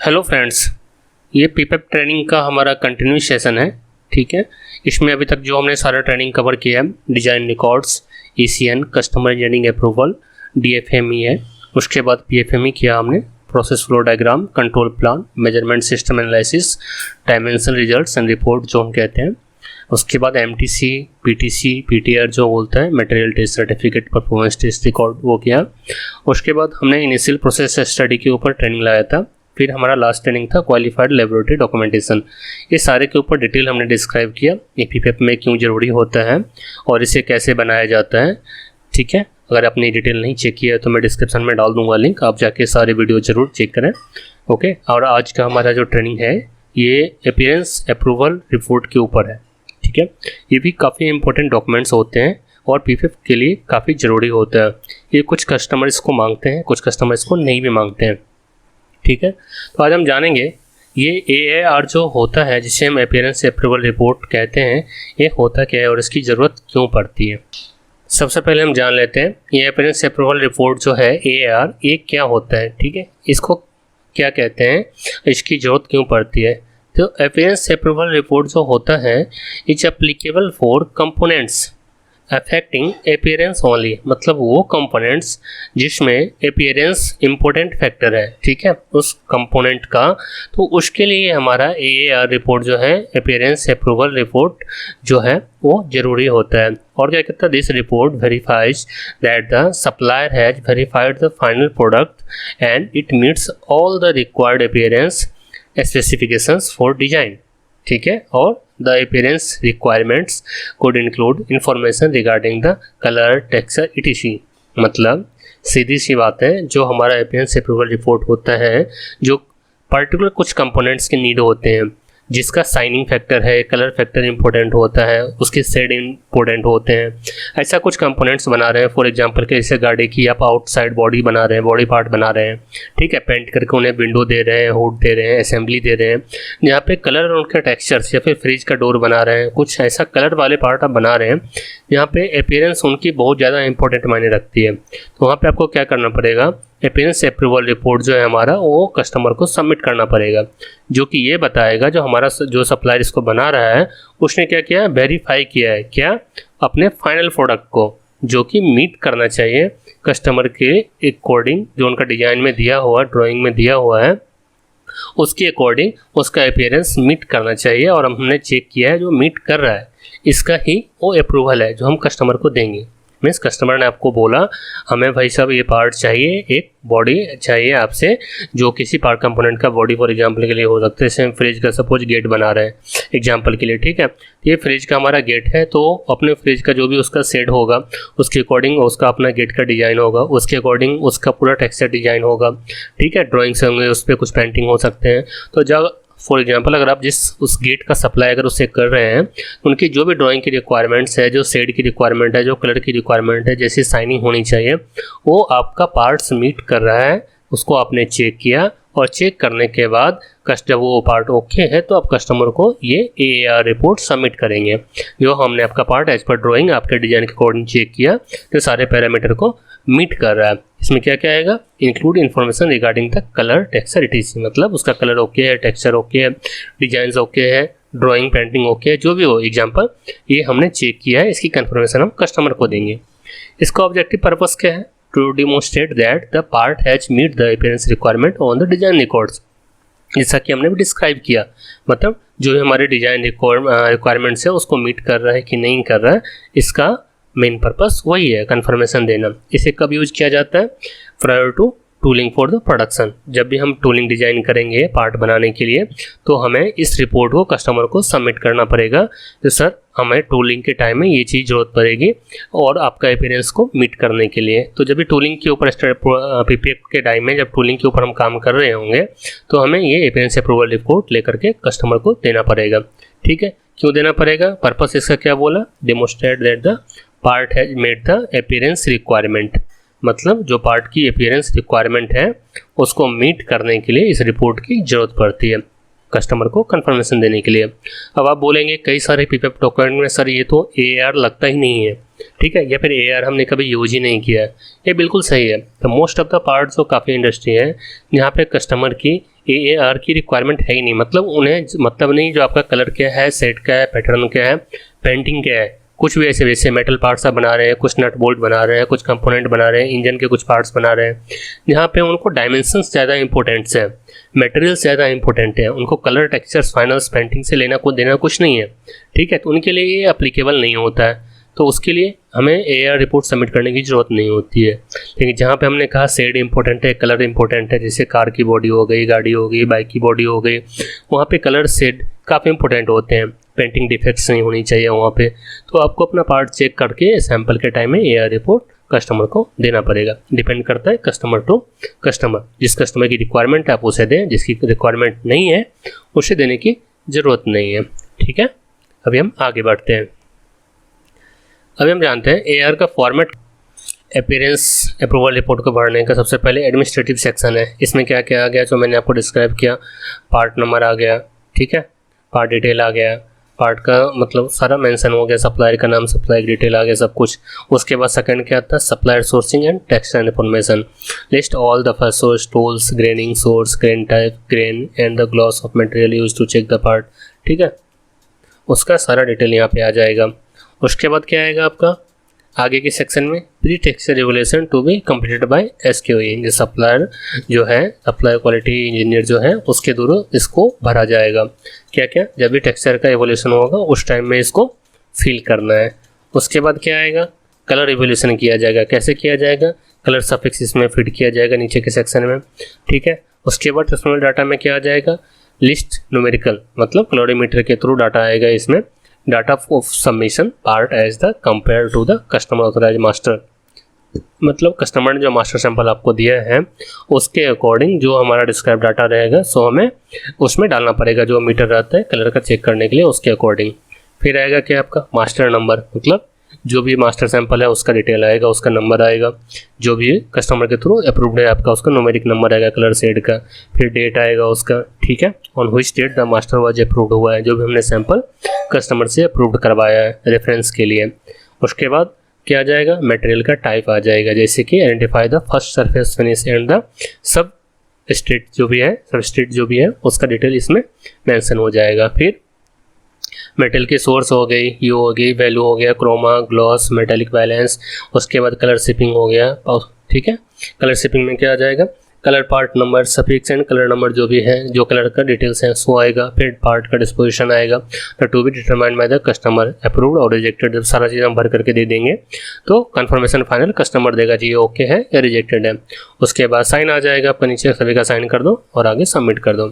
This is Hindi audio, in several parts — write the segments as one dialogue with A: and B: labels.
A: हेलो फ्रेंड्स, ये पीपेप ट्रेनिंग का हमारा कंटिन्यू सेशन है। ठीक है, इसमें अभी तक जो हमने सारा ट्रेनिंग कवर किया है, design records, ECN, customer engineering approval, DFME है, उसके बाद PFME किया हमने, process flow diagram, control plan, measurement system analysis, dimension results and report जो हम कहते हैं। उसके बाद MTC, PTC, PTR जो बोलता है, material test certificate, performance test record, वो किया। उसके बाद हमने इनिशियल प्रोसेस स्टडी के ऊपर ट्रेनिंग लाया था। फिर हमारा लास्ट ट्रेनिंग था क्वालिफाइड लेबोरेटरी डॉक्यूमेंटेशन। ये सारे के ऊपर डिटेल हमने डिस्क्राइब किया, पीपेप में क्यों ज़रूरी होता है और इसे कैसे बनाया जाता है। ठीक है, अगर आपने डिटेल नहीं चेक किया है तो मैं डिस्क्रिप्शन में डाल दूंगा लिंक, आप जाके सारे वीडियो ज़रूर चेक करें। ओके, और आज का हमारा जो ट्रेनिंग है ये अपीयरेंस अप्रूवल रिपोर्ट के ऊपर है। ठीक है, ये भी काफ़ी इंपॉर्टेंट डॉक्यूमेंट्स होते हैं और पीपेप के लिए काफ़ी ज़रूरी होता है। ये कुछ कस्टमर इसको मांगते हैं, कुछ कस्टमर इसको नहीं भी मांगते हैं। ठीक है, तो आज हम जानेंगे ये AAR जो होता है, जिसे हम अपीयरेंस अप्रूवल रिपोर्ट कहते हैं, ये होता क्या है और इसकी ज़रूरत क्यों पड़ती है। सबसे पहले हम जान लेते हैं ये अपीयरेंस अप्रूवल रिपोर्ट जो है AAR, ये क्या होता है। ठीक है, इसको क्या कहते हैं, इसकी ज़रूरत क्यों पड़ती है। तो अपीयरेंस अप्रूवल रिपोर्ट जो होता है it's applicable for components affecting appearance only, मतलब वो कंपोनेंट्स जिसमें अपीयरेंस इम्पोर्टेंट फैक्टर है। ठीक है, उस कंपोनेंट का, तो उसके लिए हमारा AAR रिपोर्ट जो है, अपीयरेंस अप्रूवल रिपोर्ट जो है वो ज़रूरी होता है। और क्या कहता है, this report verifies that the supplier has verified the final product and it meets all the required appearance specifications for design. ठीक है, और the appearance requirements could include information regarding the color, texture, etc. मतलब सीधी सी बात है, जो हमारा अपीयरेंस अप्रूवल रिपोर्ट होता है, जो पर्टिकुलर कुछ कंपोनेंट्स के नीड होते हैं, जिसका साइनिंग फैक्टर है, कलर फैक्टर इंपॉर्टेंट होता है, उसके शेड इंपॉर्टेंट होते हैं, ऐसा कुछ कंपोनेंट्स बना रहे हैं। फॉर एग्जांपल के जैसे गाड़ी की आप आउटसाइड बॉडी बना रहे हैं, बॉडी पार्ट बना रहे हैं। ठीक है, पेंट करके उन्हें विंडो दे रहे हैं, हुड दे रहे हैं, असेंबली दे रहे हैं, यहाँ पे कलर और उनके टेक्सचर्स, या फिर फ्रिज का डोर बना रहे हैं, कुछ ऐसा कलर वाले पार्ट आप बना रहे हैं, यहाँ पे अपीयरेंस उनकी बहुत ज़्यादा इंपॉर्टेंट मायने रखती है। तो वहाँ पे आपको क्या करना पड़ेगा, अपीयरेंस अप्रूवल रिपोर्ट जो है हमारा, वो कस्टमर को सबमिट करना पड़ेगा, जो कि ये बताएगा जो हमारा जो सप्लायर इसको बना रहा है उसने क्या किया है, वेरीफाई किया है क्या, अपने फाइनल प्रोडक्ट को, जो कि मीट करना चाहिए कस्टमर के अकॉर्डिंग, जो उनका डिज़ाइन में दिया हुआ, ड्राइंग में दिया हुआ है, उसके अकॉर्डिंग उसका अपीयरेंस मीट करना चाहिए। और हमने चेक किया है, जो मीट कर रहा है इसका ही वो अप्रूवल है जो हम कस्टमर को देंगे। मीन्स कस्टमर ने आपको बोला हमें भाई साहब ये पार्ट चाहिए, एक बॉडी चाहिए आपसे, जो किसी पार्ट कंपोनेंट का बॉडी फॉर एग्जांपल के लिए हो सकता है। जैसे हम फ्रिज का सपोज गेट बना रहे हैं एग्जांपल के लिए। ठीक है, ये फ्रिज का हमारा गेट है, तो अपने फ्रिज का जो भी उसका शेड होगा उसके अकॉर्डिंग उसका अपना गेट का डिज़ाइन होगा, उसके अकॉर्डिंग उसका पूरा टेक्सचर डिज़ाइन होगा। ठीक है, ड्राइंग्स होंगे, उस पर कुछ पेंटिंग हो सकते हैं। तो जब फॉर एग्जांपल अगर आप जिस उस गेट का सप्लाई अगर उससे कर रहे हैं, उनकी जो भी ड्राइंग की रिक्वायरमेंट्स है, जो शेड की रिक्वायरमेंट है, जो कलर की रिक्वायरमेंट है, जैसी साइनिंग होनी चाहिए, वो आपका पार्ट्स मीट कर रहा है, उसको आपने चेक किया। और चेक करने के बाद जब वो पार्ट ओके है तो आप कस्टमर को ये AAR रिपोर्ट सबमिट करेंगे, जो हमने आपका पार्ट एज पर ड्राइंग आपके डिज़ाइन के अकॉर्डिंग चेक किया, जो सारे पैरामीटर को मीट कर रहा है। इसमें क्या क्या आएगा, include information regarding the colour, texture, etc. मतलब उसका कलर ओके है, टेक्सचर ओके है, डिजाइन ओके है, ड्राइंग पेंटिंग ओके है, जो भी हो एग्जांपल, ये हमने चेक किया है, इसकी कंफर्मेशन हम कस्टमर को देंगे। इसका ऑब्जेक्टिव पर्पस क्या है, to demonstrate that the part has meet the appearance requirement on the design records. जैसा कि हमने भी डिस्क्राइब किया, मतलब जो भी हमारे डिजाइन रिक्वायरमेंट्स है उसको मीट कर रहा है कि नहीं कर रहा है, इसका मेन पर्पस वही है, कंफर्मेशन देना। इसे कब यूज किया जाता है, prior to tooling for the production. जब भी हम टूलिंग डिजाइन करेंगे पार्ट बनाने के लिए, तो हमें इस रिपोर्ट को कस्टमर को सबमिट करना पड़ेगा, तो सर हमें टूलिंग के टाइम में ये चीज़ जरूरत पड़ेगी और आपका अपीयरेंस को मीट करने के लिए। तो जब भी टूलिंग के ऊपर पीपेप के टाइम में जब टूलिंग के ऊपर हम काम कर रहे होंगे, तो हमें ये अपीयरेंस अप्रूवल रिपोर्ट लेकर के कस्टमर को देना पड़ेगा। ठीक है, क्यों देना पड़ेगा, पर्पस इसका क्या बोला, demonstrate that the part has met the appearance requirement, मतलब जो पार्ट की अपीयरेंस रिक्वायरमेंट है उसको मीट करने के लिए इस रिपोर्ट की जरूरत पड़ती है कस्टमर को कंफर्मेशन देने के लिए। अब आप बोलेंगे कई सारे पीपेप डॉक्यूमेंट में सर ये तो AAR लगता ही नहीं है, ठीक है, या फिर AAR हमने कभी यूज ही नहीं किया है। ये बिल्कुल सही है। तो मोस्ट ऑफ द पार्ट जो काफ़ी इंडस्ट्री है यहाँ पे कस्टमर की AAR की रिक्वायरमेंट है ही नहीं, मतलब उन्हें मतलब नहीं जो आपका कलर क्या है, सेट क्या है, पैटर्न क्या है, पेंटिंग क्या है, कुछ भी ऐसे वैसे मेटल पार्ट्स आप बना रहे हैं, कुछ नट बोल्ट बना रहे हैं, कुछ कंपोनेंट बना रहे हैं, इंजन के कुछ पार्ट्स बना रहे हैं, जहाँ पे उनको डायमेंशंस ज़्यादा इंपॉर्टेंट्स है, मटेरियल्स ज़्यादा इंपॉर्टेंट है, उनको कलर टेक्सचर्स फाइनल्स पेंटिंग से लेना को देना कुछ नहीं है, ठीक है। तो उनके लिए ये अप्लीकेबल नहीं होता है, तो उसके लिए हमें AAR रिपोर्ट सबमिट करने की ज़रूरत नहीं होती है। लेकिन जहाँ पे हमने कहा शेड इंपॉर्टेंट है, कलर इंपॉर्टेंट है, जैसे कार की बॉडी हो गई, गाड़ी हो गई, बाइक की बॉडी हो गई, वहाँ पे कलर शेड काफ़ी इंपॉर्टेंट होते हैं, पेंटिंग डिफेक्ट्स नहीं होनी चाहिए वहाँ पे। तो आपको अपना पार्ट चेक करके सैंपल के टाइम में AAR रिपोर्ट कस्टमर को देना पड़ेगा। डिपेंड करता है कस्टमर टू कस्टमर, जिस कस्टमर की रिक्वायरमेंट है आप उसे दें, जिसकी रिक्वायरमेंट नहीं है उसे देने की ज़रूरत नहीं है, ठीक है। अभी हम आगे बढ़ते हैं। अभी हम जानते हैं AAR का फॉर्मेट। अपीयरेंस अप्रूवल रिपोर्ट को भरने का सबसे पहले एडमिनिस्ट्रेटिव सेक्शन है। इसमें क्या क्या आ गया जो मैंने आपको डिस्क्राइब किया, पार्ट नंबर आ गया, ठीक है, पार्ट डिटेल आ गया, पार्ट का मतलब सारा मेंशन हो गया, सप्लायर का नाम, सप्लायर डिटेल आ गया, सब कुछ। उसके बाद सेकंड क्या आता है, supplier sourcing and text and information, list all the first source, tools, graining source, grain type, grain and the gloss of material use to check the part, ठीक है। उसका सारा डिटेल यहाँ पे आ जाएगा। उसके बाद क्या आएगा आपका आगे के सेक्शन में, pre texture regulation to be completed by SQE, जो सप्लायर जो है, सप्लायर क्वालिटी इंजीनियर जो है, उसके द्वारा इसको भरा जाएगा। क्या क्या, जब भी टेक्सचर का एवोल्यूशन होगा उस टाइम में इसको फिल करना है। उसके बाद क्या आएगा, कलर एवोल्यूशन किया जाएगा। कैसे किया जाएगा, कलर सफिक्स इसमें फिट किया जाएगा नीचे के सेक्शन में, ठीक है। उसके बाद टेक्सोनल डाटा में क्या आ जाएगा, लिस्ट न्यूमेरिकल, मतलब कलोरीमीटर के थ्रू डाटा आएगा इसमें, data of submission part as the compare to the customer authorize master, मतलब कस्टमर ने जो मास्टर सैंपल आपको दिया है उसके अकॉर्डिंग जो हमारा डिस्क्राइब डाटा रहेगा सो हमें उसमें डालना पड़ेगा, जो मीटर रहता है कलर का चेक करने के लिए उसके अकॉर्डिंग। फिर आएगा क्या आपका मास्टर नंबर, मतलब जो भी मास्टर सैंपल है उसका डिटेल आएगा, उसका नंबर आएगा, जो भी कस्टमर के थ्रू अप्रूव्ड है आपका उसका न्यूमेरिक नंबर आएगा कलर शेड का। फिर डेट आएगा उसका, ठीक है, on which date the master was approved हुआ है, जो भी हमने सैंपल कस्टमर से अप्रूव्ड करवाया है रेफरेंस के लिए। उसके बाद क्या आ जाएगा, मटेरियल का टाइप आ जाएगा, जैसे कि identify the first surface finish and the sub state जो भी है, सब स्टेट जो भी है उसका डिटेल इसमें मेंशन हो जाएगा। फिर मेटल की सोर्स हो गई, यू हो गई, वैल्यू हो गया, क्रोमा, ग्लॉस, मेटेलिक बैलेंस। उसके बाद कलर शिपिंग हो गया, ठीक है। कलर शिपिंग में क्या आ जाएगा, colour part number, suffix and colour number जो भी है, जो कलर का डिटेल्स है सो आएगा। फिर पार्ट का डिस्पोजिशन आएगा, the to be determined by the customer, approved और रिजेक्टेड। जब सारा चीज़ हम भर करके दे देंगे तो कंफर्मेशन फाइनल कस्टमर देगा जी ओके है या रिजेक्टेड है। उसके बाद साइन आ जाएगा आपका, नीचे सभी का साइन कर दो और आगे सबमिट कर दो।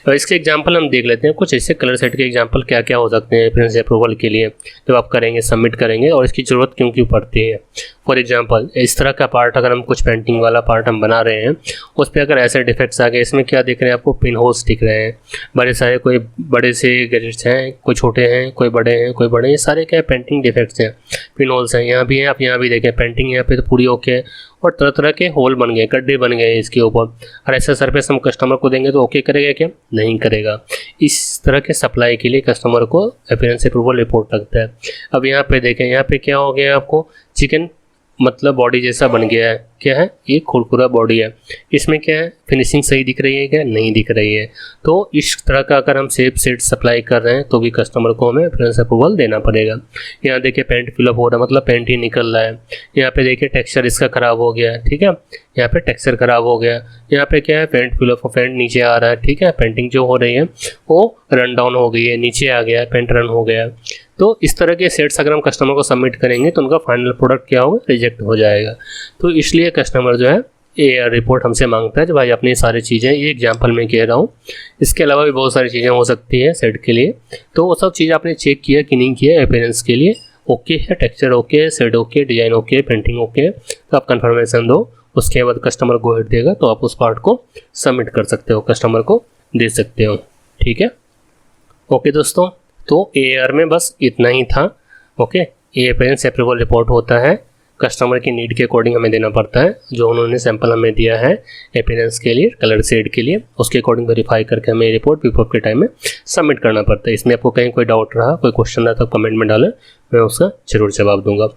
A: और इसके एग्जाम्पल हम देख लेते हैं, कुछ ऐसे कलर सेट के एग्जाम्पल क्या क्या हो सकते हैं प्रिंस अप्रूवल के लिए जब आप करेंगे, सबमिट करेंगे, और इसकी ज़रूरत क्यों क्यों पड़ती है। फॉर एग्जाम्पल इस तरह का पार्ट अगर हम कुछ पेंटिंग वाला पार्ट हम बना रहे हैं, उस पर अगर ऐसे डिफेक्ट्स आ गए, इसमें क्या दिख रहे हैं आपको, पिन होल्स दिख रहे हैं बड़े सारे, कोई बड़े से गैजेट्स हैं, कोई छोटे हैं, कोई बड़े हैं, कोई बड़े, ये सारे क्या पेंटिंग डिफेक्ट्स हैं, पिन होल्स हैं। यहाँ भी हैं, आप यहाँ भी देखें पेंटिंग यहाँ पे तो पूरी ओके है, और तरह तरह के होल बन गए, गड्ढे बन गए इसके ऊपर। और ऐसा सरफेस हम कस्टमर को देंगे तो ओके करेगा क्या, नहीं करेगा। इस तरह के सप्लाई के लिए कस्टमर को अपीयरेंस अप्रूवल रिपोर्ट लगता है। अब यहाँ पे देखें, यहाँ पे क्या हो गया आपको, चिकन मतलब बॉडी जैसा बन गया है, क्या है ये खुरखुरा बॉडी है, इसमें क्या है फिनिशिंग सही दिख रही है क्या, नहीं दिख रही है। तो इस तरह का अगर हम सेप सेट सप्लाई कर रहे हैं तो भी कस्टमर को हमें अपीयरेंस अप्रूवल देना पड़ेगा। यहाँ देखिए पेंट फिलअप हो रहा है, मतलब पेंट ही निकल रहा है। यहाँ पे देखिए टेक्सचर इसका ख़राब हो गया है, ठीक है, यहाँ पे टेक्सचर ख़राब हो गया। यहाँ पे क्या है पेंट फिलअप, पेंट नीचे आ रहा है, ठीक है, पेंटिंग जो हो रही है वो रन डाउन हो गई है, नीचे आ गया, पेंट रन हो गया। तो इस तरह के सेट्स अगर हम कस्टमर को सबमिट करेंगे तो उनका फाइनल प्रोडक्ट क्या होगा, रिजेक्ट हो जाएगा। तो इसलिए कस्टमर जो है AAR रिपोर्ट हमसे मांगता है, जो भाई अपनी सारी चीज़ें, ये एग्जांपल में कह रहा हूँ, इसके अलावा भी बहुत सारी चीज़ें हो सकती है सेट के लिए। तो वो सब चीज़ आपने चेक किया कि नहीं किया, अपीयरेंस के लिए ओके है, टेक्सचर ओके है, set okay, design okay, painting okay है, तो आप कंफर्मेशन दो। उसके बाद कस्टमर को हेड देगा तो आप उस पार्ट को सबमिट कर सकते हो, कस्टमर को दे सकते हो, ठीक है। ओके दोस्तों, तो AAR में बस इतना ही था। ओके, ये अपीयरेंस अप्रूवल रिपोर्ट होता है, कस्टमर की नीड के अकॉर्डिंग हमें देना पड़ता है, जो उन्होंने सैंपल हमें दिया है अपीयरेंस के लिए, कलर शेड के लिए, उसके अकॉर्डिंग वेरीफाई करके हमें रिपोर्ट पिकअप के टाइम में सबमिट करना पड़ता है। इसमें आपको कहीं कोई डाउट रहा, कोई क्वेश्चन रहा तो कमेंट में डालें, मैं उसका जरूर जवाब दूंगा।